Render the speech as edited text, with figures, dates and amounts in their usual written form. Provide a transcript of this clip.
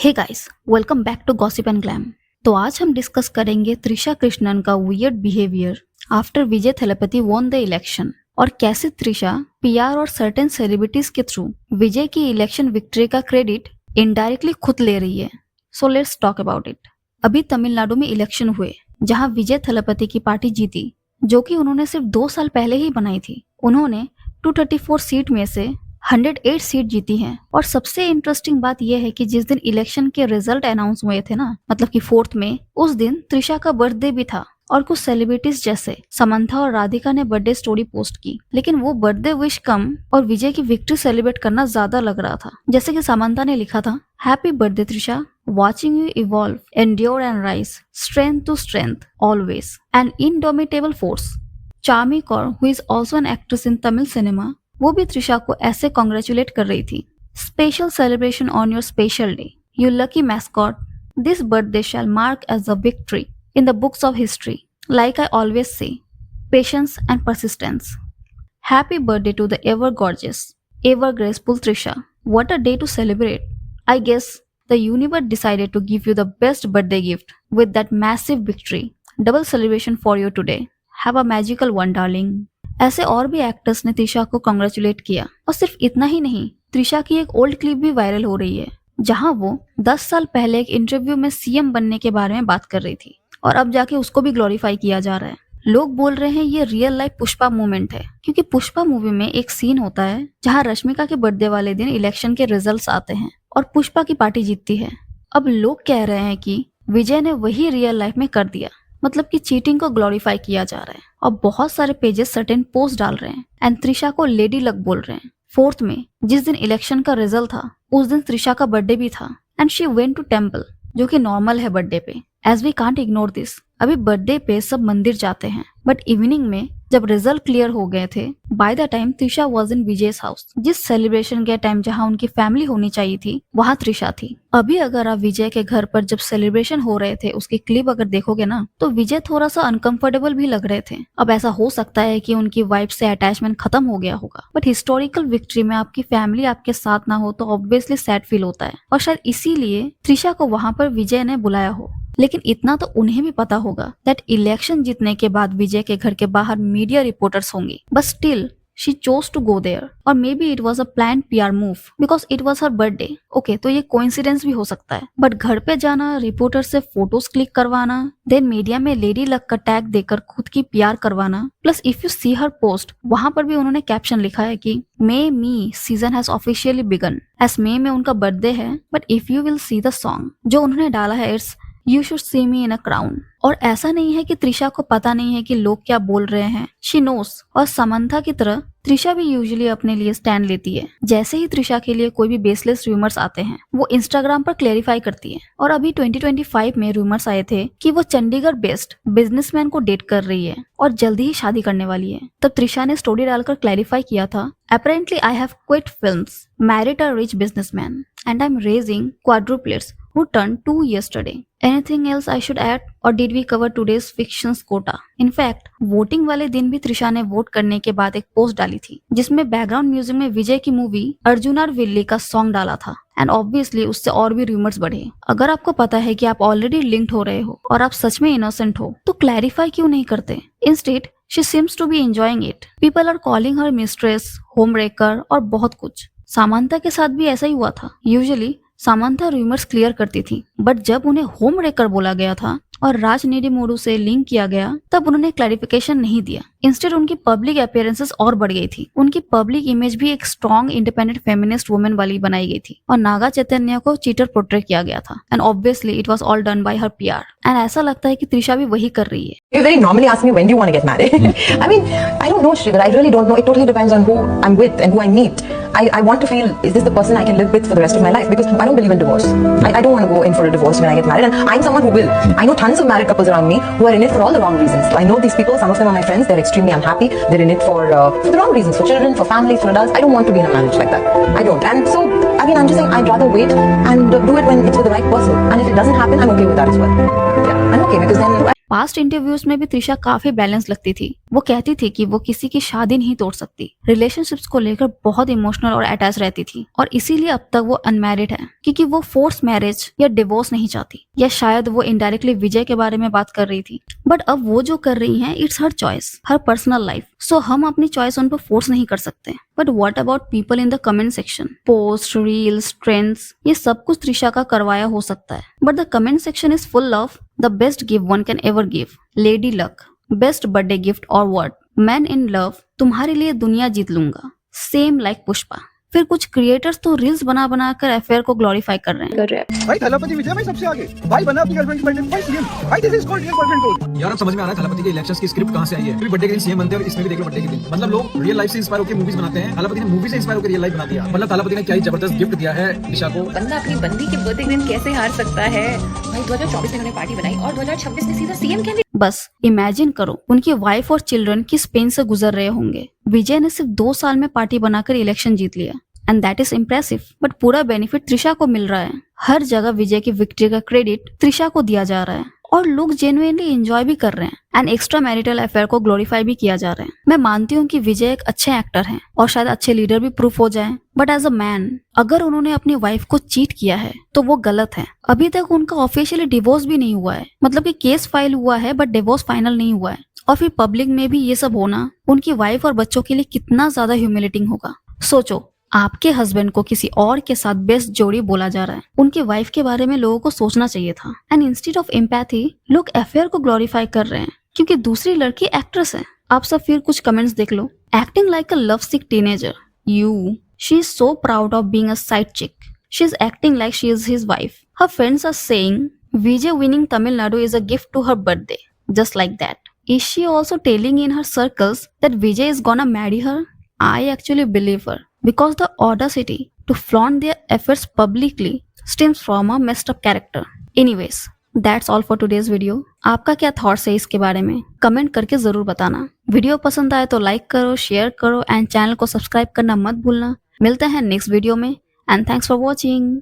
Hey guys, welcome back to gossip and glam. तो आज हम डिस्कस करेंगे त्रिशा कृष्णन का weird behaviour after Vijay Thalapathy won the election और कैसे त्रिशा पीआर और सर्टेन सेलिब्रिटीज के थ्रू विजय की इलेक्शन विक्ट्री का क्रेडिट इनडायरेक्टली खुद ले रही है। So let's talk about it. अभी तमिलनाडु में इलेक्शन हुए जहां विजय थलपति की पार्टी जीती, जो कि उन्होंने सिर्फ 2 साल पहले ही बनाई थी। उन्होंने 234 सीट में से 108 सीट जीती हैं। और सबसे इंटरेस्टिंग बात यह है कि जिस दिन इलेक्शन के रिजल्ट अनाउंस हुए थे ना, मतलब कि 4 में, उस दिन त्रिशा का बर्थडे भी था और कुछ सेलिब्रिटीज जैसे समंथा और राधिका ने बर्थडे स्टोरी पोस्ट की। लेकिन वो बर्थडे विश कम और विजय की विक्ट्री सेलिब्रेट करना ज्यादा लग रहा था। जैसे कि समंथा ने लिखा था, happy birthday Trisha, watching you evolve, endure and rise, strength to strength, always, an indomitable force. Charmy Kaur, who is also an actress in Tamil cinema, वो भी त्रिशा को ऐसे कॉन्ग्रेचुलेट कर रही थी। Special celebration on your special day, you lucky mascot, this birthday shall mark as a victory in the books of history, like I always say, patience and persistence. Happy birthday to the ever gorgeous, ever graceful Trisha, what a day to celebrate. I guess the universe decided to give you the best birthday gift with that massive victory. Double celebration for you today. Have a magical one, darling. ऐसे और भी actors ने त्रिशा को congratulate किया। और सिर्फ इतना ही नहीं, त्रिशा की एक ओल्ड क्लिप भी वायरल हो रही है जहां वो 10 साल पहले एक इंटरव्यू में सीएम बनने के बारे में बात कर रही थी और अब जाके उसको भी ग्लोरीफाई किया जा रहा है। लोग बोल रहे हैं ये रियल लाइफ पुष्पा मूवमेंट है, क्योंकि पुष्पा मूवी में एक सीन होता है जहां रश्मिका के बर्थडे वाले दिन इलेक्शन के रिजल्ट्स आते हैं और पुष्पा की पार्टी जीतती है। अब लोग कह रहे हैं कि विजय ने वही रियल लाइफ में कर दिया, मतलब कि चीटिंग को ग्लोरीफाई किया जा रहा है। और बहुत सारे पेजेस सर्टेन पोस्ट डाल रहे हैं एंड त्रिशा को लेडी लक बोल रहे हैं। 4 में जिस दिन इलेक्शन का रिजल्ट था, उस दिन त्रिशा का बर्थडे भी था and she went to temple, जो कि नॉर्मल है बर्थडे पे, as we can't ignore this. अभी बर्थडे पे सब मंदिर जाते हैं, बट इवनिंग में जब रिजल्ट क्लियर हो गए थे, by the time Trisha was in Vijay's house. जिस सेलिब्रेशन के टाइम जहां उनकी फैमिली होनी चाहिए थी, वहां त्रिशा थी। अभी अगर आप विजय के घर पर जब सेलिब्रेशन हो रहे थे उसकी क्लिप अगर देखोगे ना, तो विजय थोड़ा सा अनकंफर्टेबल भी लग रहे थे। अब ऐसा हो सकता है कि उनकी वाइफ से अटैचमेंट खत्म हो गया होगा, बट हिस्टोरिकल विक्ट्री में आपकी फैमिली आपके साथ ना हो तो ऑब्वियसली सैड फील होता है और शायद इसीलिए त्रिशा को वहां पर विजय ने बुलाया हो। लेकिन इतना तो उन्हें भी पता होगा दैट इलेक्शन जीतने के बाद विजय के घर के बाहर मीडिया रिपोर्टर्स होंगे, but still she chose to go there, or maybe it was a planned PR move because it was her birthday. Okay, तो ये कोइंसिडेंस भी हो सकता है, बट घर पे जाना, रिपोर्टर से फोटोज क्लिक करवाना, देन मीडिया में लेडी लक का टैग देकर खुद की PR करवाना, plus if you see her post, वहां पर भी उन्होंने कैप्शन लिखा है कि May me season has officially began. As May में उनका बर्थडे है, but if you will see the song जो उन्होंने डाला है, it's You should see me in a crown। और ऐसा नहीं है कि त्रिशा को पता नहीं है कि लोग क्या बोल रहे हैं, she knows। और समंथा की तरह त्रिशा भी यूजुअली अपने लिए स्टैंड लेती है। जैसे ही त्रिशा के लिए कोई भी बेसलेस रूमर्स आते हैं, वो इंस्टाग्राम पर क्लेरिफाई करती है। और अभी 2025 में रूमर्स आए थे कि वो चंडीगढ़ बेस्ड बिजनेसमैन को डेट कर रही है और जल्दी ही शादी करने वाली है। तब त्रिशा ने स्टोरी डालकर क्लैरिफाई किया था, apparently I have quit films, married a rich businessman, and I'm raising quadruplets who turned 2 yesterday. Anything else I should add, or did we cover today's fictions quota? In fact, voting वाले दिन भी त्रिशा ने vote करने के बाद एक post डाली थी जिसमें बैकग्राउंड म्यूजिक में विजय की मूवी अर्जुन और विल्ली का सॉन्ग डाला था एंड ऑब्वियसली उससे और भी रूमर्स बढ़े। अगर आपको पता है कि आप ऑलरेडी लिंक्ड हो रहे हो और आप सच में इनोसेंट हो, तो क्लैरिफाई क्यों नहीं करते? Instead she seems to be enjoying it. People are calling her mistress, homewrecker और बहुत कुछ। सामंथा के साथ भी ऐसा ही हुआ था। यूजुअली सामंथा रूमर्स क्लियर करती थी, बट जब उन्हें होम रेकर बोला गया था और राजनीति मोडू से लिंक किया गया, तब उन्होंने क्लैरिफिकेशन नहीं दिया। इंस्टेड उनकी पब्लिक अपीयरेंसेस और बढ़ गई थी। उनकी पब्लिक इमेज भी एक स्ट्रॉन्ग इंडिपेंडेंट फेमिनिस्ट वुमेन वाली बनाई गई थी और नागा चैतन्य को चीटर पोर्ट्रेट किया गया था and obviously it was all done by her PR। And ऐसा लगता है कि त्रिशा भी वही कर रही है। You very normally ask me when do you want to get married. I mean, I don't know, Shriver. I really don't know. It totally depends on who I'm with and who I meet. I want to feel, is this the person I can live with for the rest of my life? Because I don't believe in divorce. I don't want to go in for a divorce when I get married. And I'm someone who will. I know tons of married couples around me who are in it for all the wrong reasons. I know these people, some of them are my friends. They're extremely unhappy. They're in it for the wrong reasons, for children, for families, for adults. I don't want to be in a marriage like that. I don't. And so, I mean, I'm just saying I'd rather wait and do it when it's with the right person. And if it doesn't happen, I'm okay with that as well. Yeah, I'm okay because then. Past interviews में भी त्रिशा काफी balance लगती थी, वो कहती थी कि वो किसी की शादी नहीं तोड़ सकती, रिलेशनशिप्स को लेकर बहुत इमोशनल और अटैच रहती थी और इसीलिए अब तक वो अनमैरिड है क्योंकि वो फोर्स मैरिज या डिवोर्स नहीं चाहती। या शायद वो इनडायरेक्टली विजय के बारे में बात कर रही थी, बट अब वो जो कर रही हैं it's her choice, her personal life, so हम अपनी चॉइस उन पर फोर्स नहीं कर सकते। But what about people in the comment section? Post, reels, trends, ये सब कुछ त्रिशा का करवाया हो सकता है, but the comment section is full of the best gift one can ever give, lady luck, best birthday gift और वर्ड, मैन इन लव, तुम्हारे लिए दुनिया जीत लूंगा, सेम लाइक पुष्पा। फिर कुछ क्रिएटर्स तो रील्स बना बना कर अफेयर को ग्लोरीफाई कर रहे हैं। भाई थलपति विजय भाई सबसे आगे, भाई बना अपनी गर्लफ्रेंड की बर्थडे भाई सीएम, भाई this is called real girlfriend goal. यार अब समझ में आ रहा है थलपति के इलेक्शंस की स्क्रिप्ट कहां से आई है। फिर बर्थडे के दिन सीएम बनते हैं और इसमें भी देखो बर्थडे के दिन, मतलब लोग रियल लाइफ से इंस्पायर होकर मूवीज बनाते हैं। थलपति ने मूवी से इंस्पायर होकर रियल लाइफ बना दिया। मतलब थलपति ने क्या ही जबरदस्त गिफ्ट दिया है दिशा को। बंदा अपनी बंदी के बर्थडे के दिन कैसे हार सकता है। भाई 2024 में उन्होंने पार्टी बनाई और 2026 में सीधा सीएम कैंडिडेट। बस इमेजिन करो उनकी वाइफ और चिल्ड्रन किस पेन से गुजर रहे होंगे। विजय ने सिर्फ 2 साल में पार्टी बनाकर इलेक्शन जीत लिया and that is impressive, but पूरा बेनिफिट त्रिशा को मिल रहा है। हर जगह विजय की विक्ट्री का क्रेडिट त्रिशा को दिया जा रहा है और लोग जेन्युइनली एंजॉय भी कर रहे हैं एंड एक्स्ट्रा मैरिटल अफेयर को ग्लोरीफाई भी किया जा रहा है। मैं मानती हूँ कि विजय एक अच्छे एक्टर हैं और शायद अच्छे लीडर भी प्रूफ हो जाएं, बट एज अ मैन अगर उन्होंने अपनी वाइफ को चीट किया है तो वो गलत है। अभी तक उनका ऑफिशियली डिवोर्स भी नहीं हुआ है, मतलब कि केस फाइल हुआ है बट डिवोर्स फाइनल नहीं हुआ है। और फिर पब्लिक में भी ये सब होना उनकी वाइफ और बच्चों के लिए कितना ज्यादा ह्यूमिलेटिंग होगा। सोचो आपके हस्बैंड को किसी और के साथ बेस्ट जोड़ी बोला जा रहा है, उनके वाइफ के बारे में लोगों को सोचना चाहिए था। एंड इंस्टेड ऑफ एम्पैथी लोग अफेयर को ग्लोरीफाई कर रहे हैं क्योंकि दूसरी लड़की एक्ट्रेस है। आप सब फिर कुछ कमेंट्स देख लो। Acting like a love sick teenager, you, she is so proud of being a side chick, she is acting like she is his wife, her friends are saying Vijay winning Tamil Nadu is a gift to her birthday, just like that. Is she also telling in her circles that Vijay is gonna marry her? I actually believe her because the audacity to flaunt their efforts publicly stems from a messed up character. Anyways, that's all for today's video. आपका क्या thoughts है इसके बारे में comment करके जरूर बताना। Video पसंद आए तो लाइक करो, शेयर करो एंड चैनल को सब्सक्राइब करना मत भूलना। मिलते हैं नेक्स्ट वीडियो में एंड थैंक्स फॉर वॉचिंग।